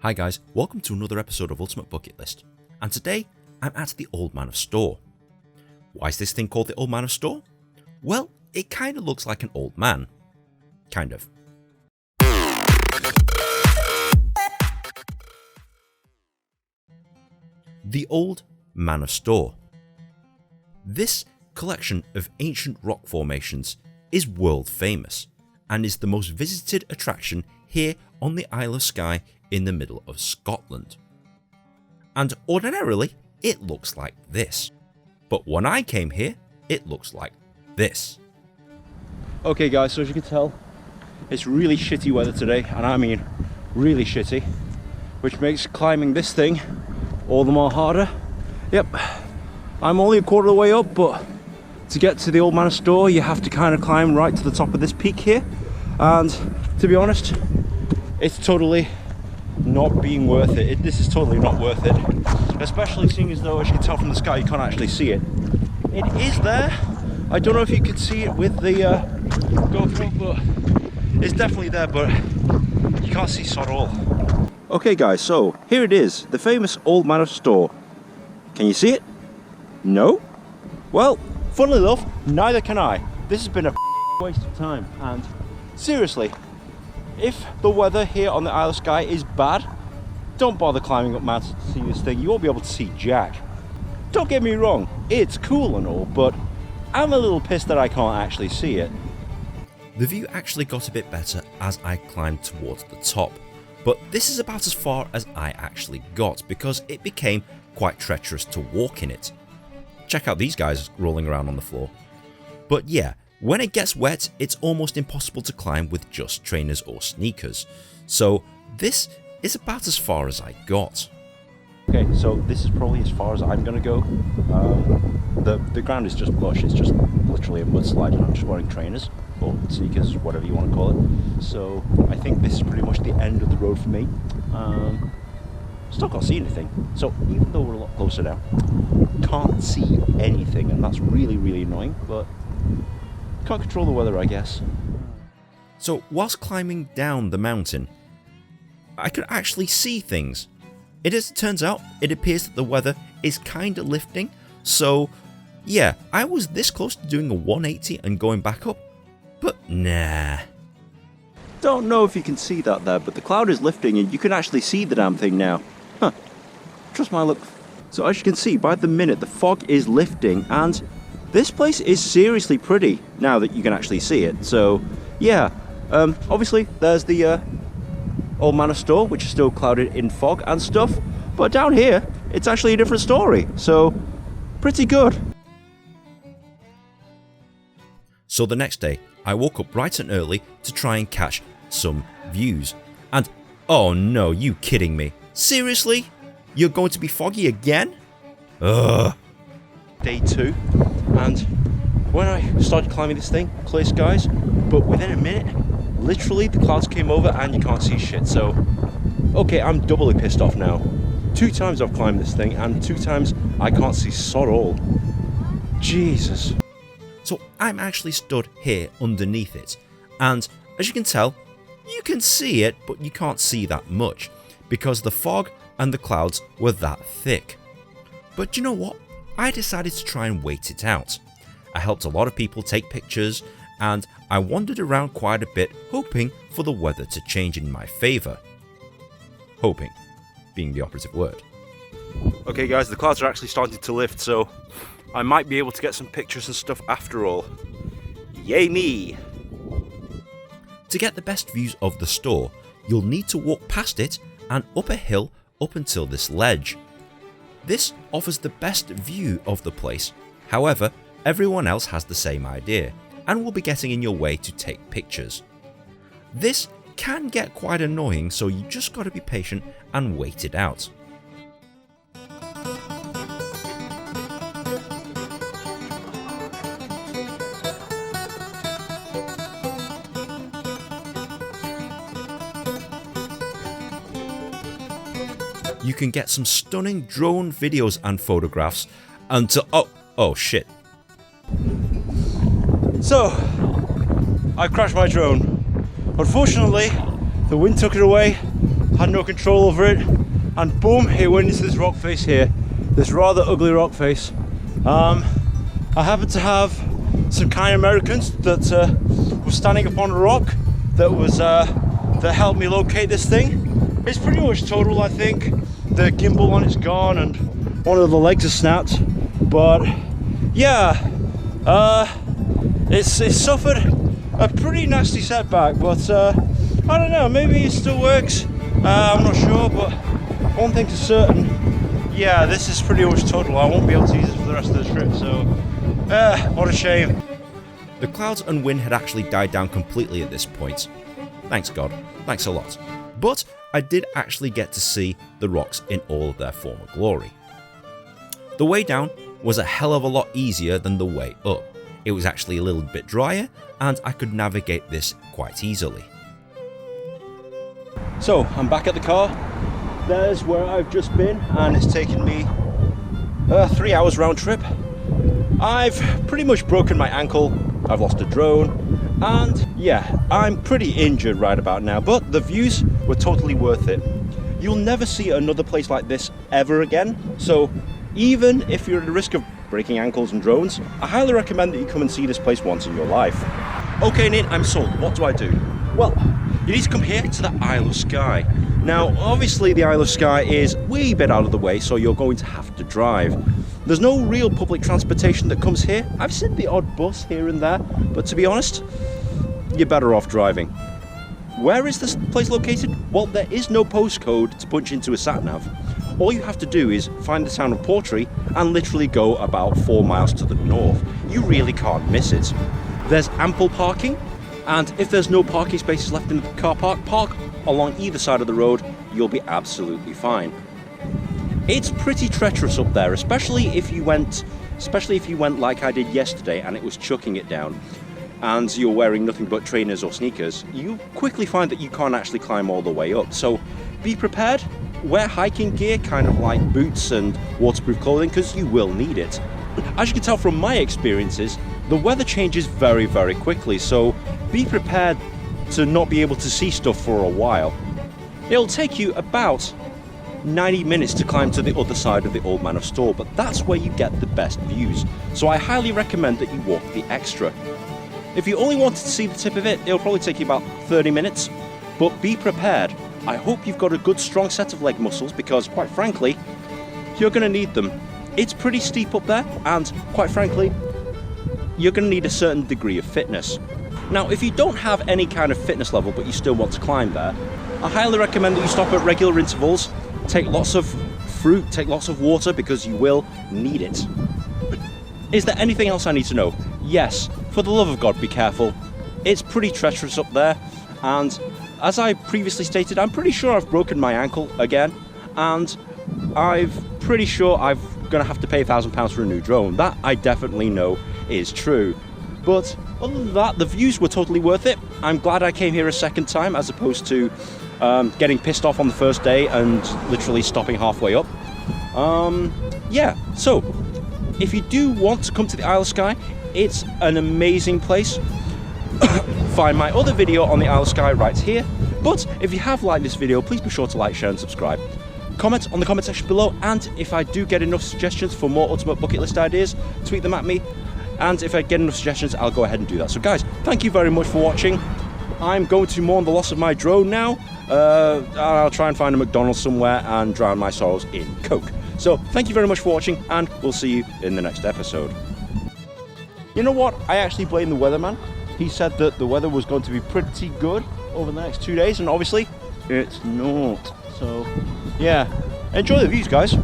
Hi guys, welcome to another episode of Ultimate Bucket List, and today I'm at the Old Man of Storr. Why is this thing called the Old Man of Storr? Well, it kinda looks like an old man. Kind of. The Old Man of Storr. This collection of ancient rock formations is world famous and is the most visited attraction here on the Isle of Skye in the middle of Scotland. And ordinarily it looks like this, but when I came here it looks like this. Okay guys, so as you can tell it's really shitty weather today, and I mean really shitty, which makes climbing this thing all the more harder. Yep, I'm only a quarter of the way up, but to get to the Old Man of Storr you have to kind of climb right to the top of this peak here, and to be honest it's totally not being worth it. This is totally not worth it, especially seeing as though, as you can tell from the sky, you can't actually see it. It is there. I don't know if you can see it with the GoPro, but it's definitely there, but you can't see sod all. Okay guys, so here it is, the famous Old Man of Storr. Can you see it? No? Well, funnily enough, neither can I. This has been a waste of time, and seriously, if the weather here on the Isle of Skye is bad, don't bother climbing up mountains to see this thing. You won't be able to see jack. Don't get me wrong, it's cool and all, but I'm a little pissed that I can't actually see it. The view actually got a bit better as I climbed towards the top, but this is about as far as I actually got because it became quite treacherous to walk in it. Check out these guys rolling around on the floor. But yeah, when it gets wet, it's almost impossible to climb with just trainers or sneakers. So this is about as far as I got. Okay, so this is probably as far as I'm gonna go. The ground is just mush, it's just literally a mudslide, and I'm just wearing trainers or sneakers, whatever you want to call it. So I think this is pretty much the end of the road for me. Still can't see anything, so even though we're a lot closer now, can't see anything, and that's really, really annoying, but can't control the weather, I guess. So whilst climbing down the mountain, I could actually see things. As it turns out, it appears that the weather is kinda lifting, so yeah, I was this close to doing a 180 and going back up, but nah. Don't know if you can see that there, but the cloud is lifting and you can actually see the damn thing now. Huh, trust my luck. So as you can see, by the minute the fog is lifting, and this place is seriously pretty now that you can actually see it. So yeah, obviously there's the Old Man of Storr, which is still clouded in fog and stuff, but down here it's actually a different story, so pretty good. So the next day I woke up bright and early to try and catch some views, and oh no, you kidding me? Seriously? You're going to be foggy again? Ugh. Day 2, and when I started climbing this thing, clear skies, but within a minute literally the clouds came over and you can't see shit. So okay, I'm doubly pissed off now. 2 times I've climbed this thing and 2 times I can't see sod all. Jesus. So I'm actually stood here underneath it, and as you can tell, you can see it, but you can't see that much because the fog and the clouds were that thick. But you know what? I decided to try and wait it out. I helped a lot of people take pictures, and I wandered around quite a bit hoping for the weather to change in my favour. Hoping being the operative word. Okay guys, the clouds are actually starting to lift, so I might be able to get some pictures and stuff after all. Yay me! To get the best views of the Storr, you'll need to walk past it and up a hill up until this ledge. This offers the best view of the place, however, everyone else has the same idea and will be getting in your way to take pictures. This can get quite annoying, so you just gotta be patient and wait it out. You can get some stunning drone videos and photographs until oh shit. So I crashed my drone. Unfortunately, the wind took it away, had no control over it, and boom, it went into this rock face here, this rather ugly rock face. I happened to have some kind Americans that were standing upon a rock that helped me locate this thing. It's pretty much total, I think. The gimbal on it's gone and one of the legs is snapped, but yeah, it's suffered a pretty nasty setback, but I don't know, maybe it still works. I'm not sure, but one thing's certain, yeah, this is pretty much total. I won't be able to use it for the rest of the trip, so what a shame. The clouds and wind had actually died down completely at this point. Thanks God, thanks a lot. But I did actually get to see the rocks in all of their former glory. The way down was a hell of a lot easier than the way up. It was actually a little bit drier and I could navigate this quite easily. So I'm back at the car. There's where I've just been, and it's taken me 3 hours round trip. I've pretty much broken my ankle, I've lost a drone, and yeah, I'm pretty injured right about now, but the views were totally worth it. You'll never see another place like this ever again, so even if you're at the risk of breaking ankles and drones, I highly recommend that you come and see this place once in your life. Okay, Ninh, I'm sold. What do I do? Well, you need to come here to the Isle of Skye. Now, obviously the Isle of Skye is way bit out of the way, so you're going to have to drive. There's no real public transportation that comes here. I've seen the odd bus here and there, but to be honest, you're better off driving. Where is this place located? Well, there is no postcode to punch into a sat-nav. All you have to do is find the town of Portree and literally go about 4 miles to the north. You really can't miss it. There's ample parking, and if there's no parking spaces left in the car park along either side of the road, you'll be absolutely fine. It's pretty treacherous up there, especially if you went like I did yesterday and it was chucking it down and you're wearing nothing but trainers or sneakers. You quickly find that you can't actually climb all the way up, so be prepared. Wear hiking gear, kind of like boots and waterproof clothing, because you will need it. As you can tell from my experiences, the weather changes very, very quickly, so be prepared to not be able to see stuff for a while. It'll take you about 90 minutes to climb to the other side of the Old Man of Storr, but that's where you get the best views, so I highly recommend that you walk the extra. If you only wanted to see the tip of it, it'll probably take you about 30 minutes, but be prepared. I hope you've got a good strong set of leg muscles, because quite frankly, you're going to need them. It's pretty steep up there, and quite frankly, you're going to need a certain degree of fitness. Now, if you don't have any kind of fitness level but you still want to climb there, I highly recommend that you stop at regular intervals, take lots of fruit, take lots of water, because you will need it. Is there anything else I need to know? Yes, for the love of God, be careful. It's pretty treacherous up there, and as I previously stated, I'm pretty sure I've broken my ankle again, and I'm pretty sure I'm going to have to pay £1,000 for a new drone. That I definitely know is true. But other than that, the views were totally worth it. I'm glad I came here a second time, as opposed to getting pissed off on the first day and literally stopping halfway up. Yeah, so if you do want to come to the Isle of Skye, it's an amazing place. Find my other video on the Isle of Skye right here. But if you have liked this video, please be sure to like, share and subscribe. Comment on the comment section below, and if I do get enough suggestions for more ultimate bucket list ideas, tweet them at me, and if I get enough suggestions, I'll go ahead and do that. So guys, thank you very much for watching. I'm going to mourn the loss of my drone now. I'll try and find a McDonald's somewhere and drown my sorrows in Coke. So thank you very much for watching, and we'll see you in the next episode. You know what? I actually blame the weatherman. He said that the weather was going to be pretty good over the next 2 days, and obviously it's not. So yeah, enjoy the views, guys.